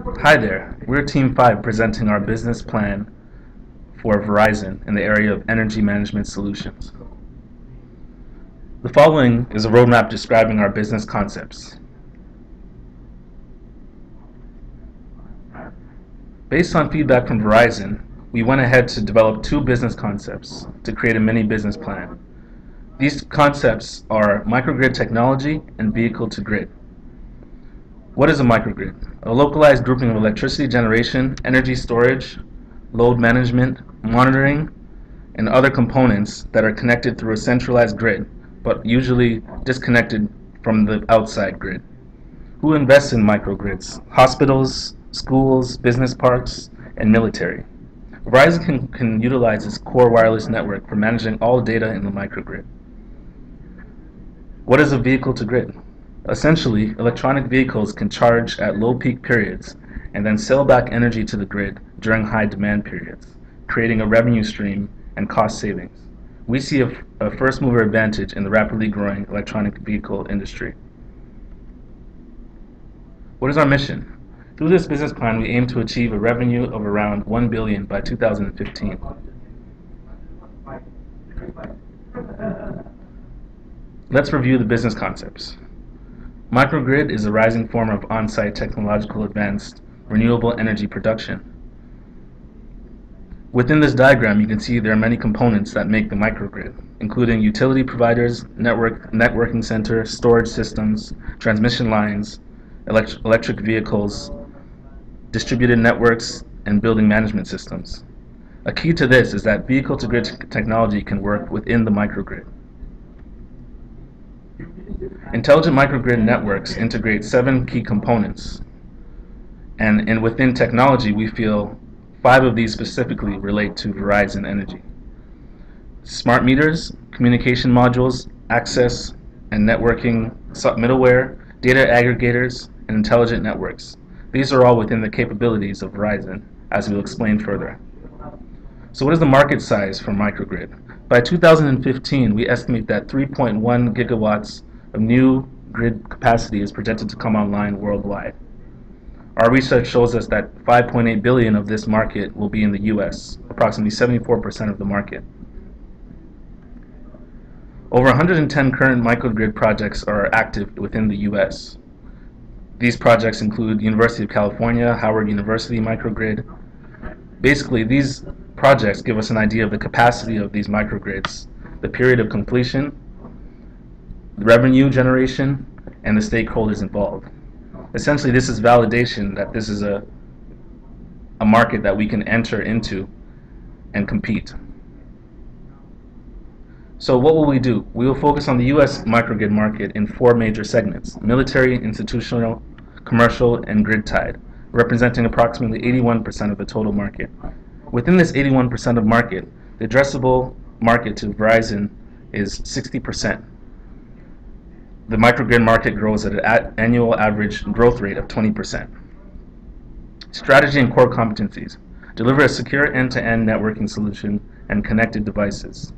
Hi there, we're Team 5 presenting our business plan for Verizon in the area of energy management solutions. The following is a roadmap describing our business concepts. Based on feedback from Verizon, we went ahead to develop two business concepts to create a mini business plan. These concepts are microgrid technology and vehicle to grid. What is a microgrid? A localized grouping of electricity generation, energy storage, load management, monitoring, and other components that are connected through a centralized grid, but usually disconnected from the outside grid. Who invests in microgrids? Hospitals, schools, business parks, and military. Verizon can utilize its core wireless network for managing all data in the microgrid. What is a vehicle to grid? Essentially, electronic vehicles can charge at low peak periods and then sell back energy to the grid during high demand periods, creating a revenue stream and cost savings. We see a first mover advantage in the rapidly growing electronic vehicle industry. What is our mission? Through this business plan, we aim to achieve a revenue of around $1 billion by 2015. Let's review the business concepts. Microgrid is a rising form of on-site technological advanced renewable energy production. Within this diagram, you can see there are many components that make the microgrid, including utility providers, networking center, storage systems, transmission lines, electric vehicles, distributed networks, and building management systems. A key to this is that vehicle-to-grid technology can work within the microgrid. Intelligent microgrid networks integrate 7 key components, and within technology we feel 5 of these specifically relate to Verizon Energy. Smart meters, communication modules, access and networking middleware, data aggregators, and intelligent networks. These are all within the capabilities of Verizon, as we'll explain further. So what is the market size for microgrid? By 2015, we estimate that 3.1 gigawatts of new grid capacity is projected to come online worldwide. Our research shows us that 5.8 billion of this market will be in the US, approximately 74% of the market. Over 110 current microgrid projects are active within the US. These projects include University of California, Howard University microgrid. Basically, these projects give us an idea of the capacity of these microgrids, the period of completion, the revenue generation, and the stakeholders involved. Essentially, this is validation that this is a market that we can enter into and compete. So what will we do? We will focus on the US microgrid market in 4 major segments: military, institutional, commercial, and grid-tied, representing approximately 81% of the total market. Within this 81% of market, the addressable market to Verizon is 60%. The microgrid market grows at an annual average growth rate of 20%. Strategy and core competencies. Deliver a secure end-to-end networking solution and connected devices.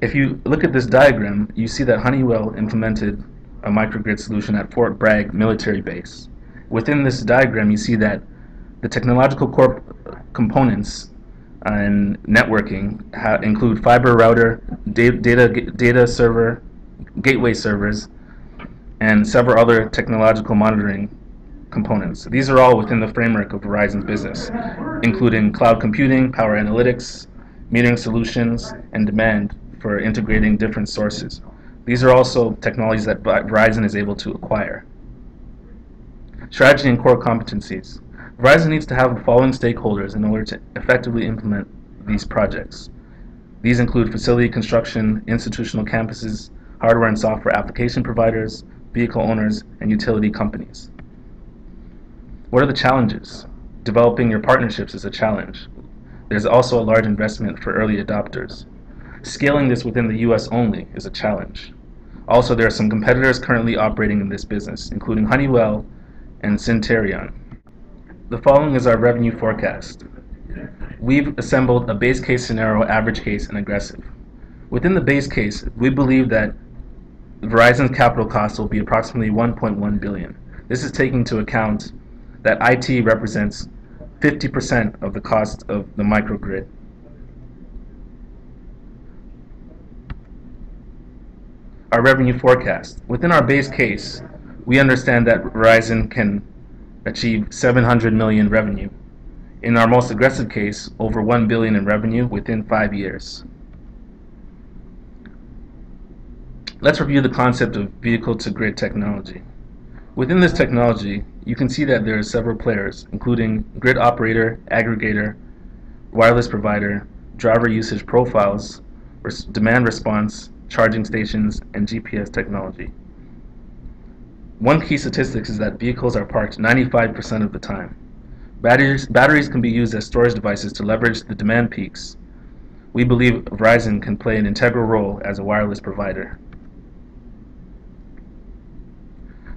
If you look at this diagram, you see that Honeywell implemented a microgrid solution at Fort Bragg military base. Within this diagram, you see that the technological core components and networking include fiber router, data server, gateway servers, and several other technological monitoring components. These are all within the framework of Verizon's business, including cloud computing, power analytics, metering solutions, and demand for integrating different sources. These are also technologies that Verizon is able to acquire. Strategy and core competencies. Verizon needs to have the following stakeholders in order to effectively implement these projects. These include facility construction, institutional campuses, hardware and software application providers, vehicle owners, and utility companies. What are the challenges? Developing your partnerships is a challenge. There's also a large investment for early adopters. Scaling this within the US only is a challenge. Also, there are some competitors currently operating in this business, including Honeywell and Centurion. The following is our revenue forecast. We've assembled a base case scenario, average case, and aggressive. Within the base case, we believe that Verizon's capital costs will be approximately $1.1 billion. This is taking into account that IT represents 50% of the cost of the microgrid. Our revenue forecast. Within our base case, we understand that Verizon can achieve 700 million revenue. In our most aggressive case, over 1 billion in revenue within 5 years. Let's review the concept of vehicle-to-grid technology. Within this technology, you can see that there are several players, including grid operator, aggregator, wireless provider, driver usage profiles, demand response, charging stations, and GPS technology. One key statistic is that vehicles are parked 95% of the time. Batteries can be used as storage devices to leverage the demand peaks. We believe Verizon can play an integral role as a wireless provider.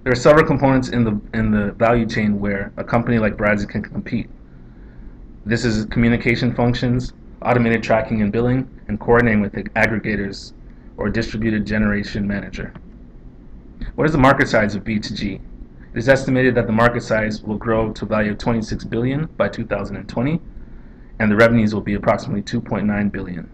There are several components in the value chain where a company like Verizon can compete. This is communication functions, automated tracking and billing, and coordinating with the aggregators or distributed generation manager. What is the market size of V2G? It is estimated that the market size will grow to a value of 26 billion by 2020, and the revenues will be approximately 2.9 billion.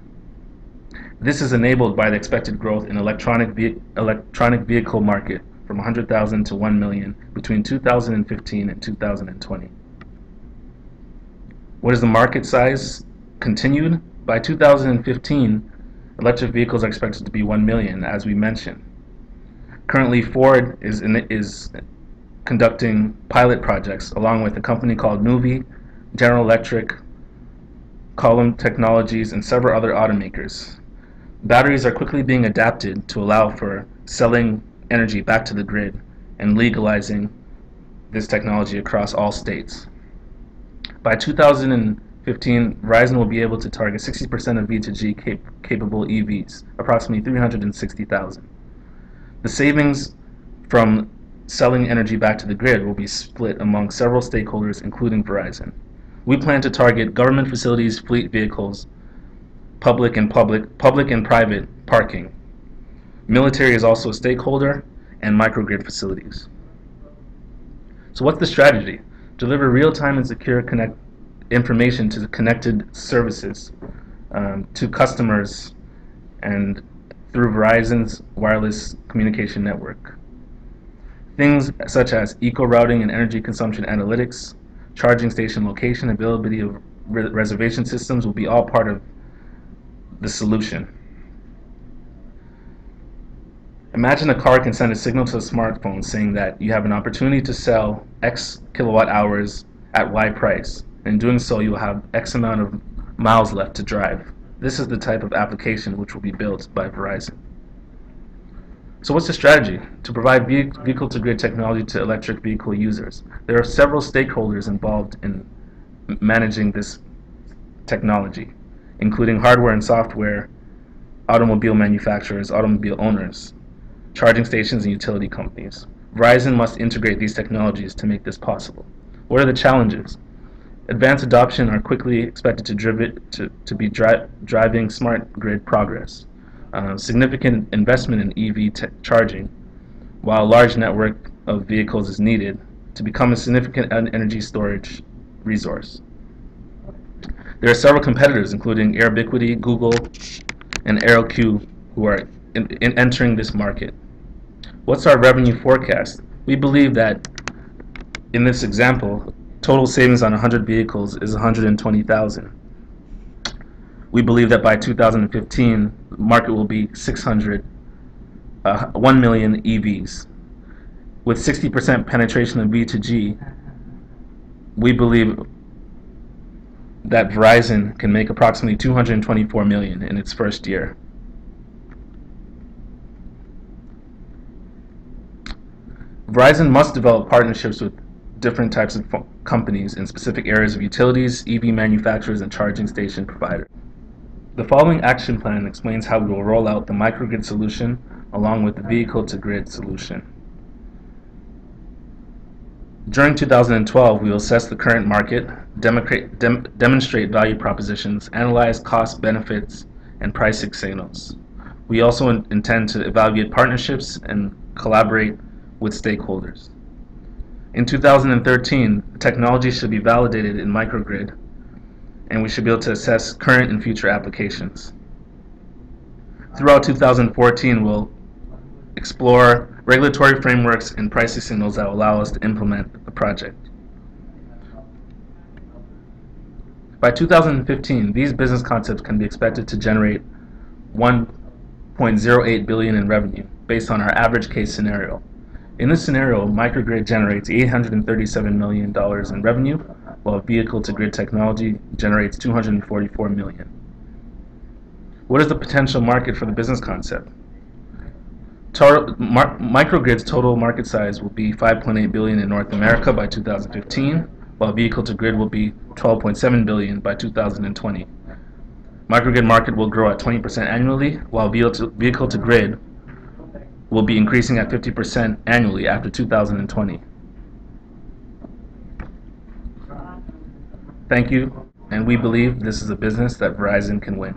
This is enabled by the expected growth in electronic vehicle market from 100,000 to 1 million between 2015 and 2020. What is the market size? Continued. By 2015, electric vehicles are expected to be 1 million, as we mentioned. Currently, Ford is conducting pilot projects along with a company called Nuvi, General Electric, Column Technologies, and several other automakers. Batteries are quickly being adapted to allow for selling energy back to the grid and legalizing this technology across all states. By 2015, Verizon will be able to target 60% of V2G capable EVs, approximately 360,000. The savings from selling energy back to the grid will be split among several stakeholders, including Verizon. We plan to target government facilities, fleet vehicles, public and private parking. Military is also a stakeholder, and microgrid facilities. So what's the strategy? Deliver real-time and secure information to the connected services to customers and through Verizon's wireless communication network. Things such as eco-routing and energy consumption analytics, charging station location, availability of reservation systems will be all part of the solution. Imagine a car can send a signal to a smartphone saying that you have an opportunity to sell X kilowatt hours at Y price. In doing so, you will have X amount of miles left to drive. This is the type of application which will be built by Verizon. So what's the strategy? To provide vehicle-to-grid technology to electric vehicle users. There are several stakeholders involved in managing this technology, including hardware and software, automobile manufacturers, automobile owners, charging stations, and utility companies. Verizon must integrate these technologies to make this possible. What are the challenges? Advanced adoption are quickly expected to be driving smart grid progress. Significant investment in EV charging, while a large network of vehicles is needed to become a significant energy storage resource. There are several competitors, including Airbiquity, Google, and AeroQ, who are entering this market. What's our revenue forecast? We believe that in this example, total savings on 100 vehicles is 120,000. We believe that by 2015, the market will be 1 million EVs. With 60% penetration of V2G, we believe that Verizon can make approximately 224 million in its first year. Verizon must develop partnerships with different types of companies in specific areas of utilities, EV manufacturers, and charging station providers. The following action plan explains how we will roll out the microgrid solution along with the vehicle-to-grid solution. During 2012, we will assess the current market, demonstrate value propositions, analyze cost, benefits, and pricing signals. We also intend to evaluate partnerships and collaborate with stakeholders. In 2013, the technology should be validated in microgrid, and we should be able to assess current and future applications. Throughout 2014, we'll explore regulatory frameworks and pricing signals that will allow us to implement the project. By 2015, these business concepts can be expected to generate $1.08 billion in revenue based on our average case scenario. In this scenario, microgrid generates $837 million in revenue, while vehicle-to-grid technology generates $244 million. What is the potential market for the business concept? Microgrid's total market size will be $5.8 billion in North America by 2015, while vehicle-to-grid will be $12.7 billion by 2020. Microgrid market will grow at 20% annually, while vehicle-to-grid will be increasing at 50% annually after 2020. Thank you, and we believe this is a business that Verizon can win.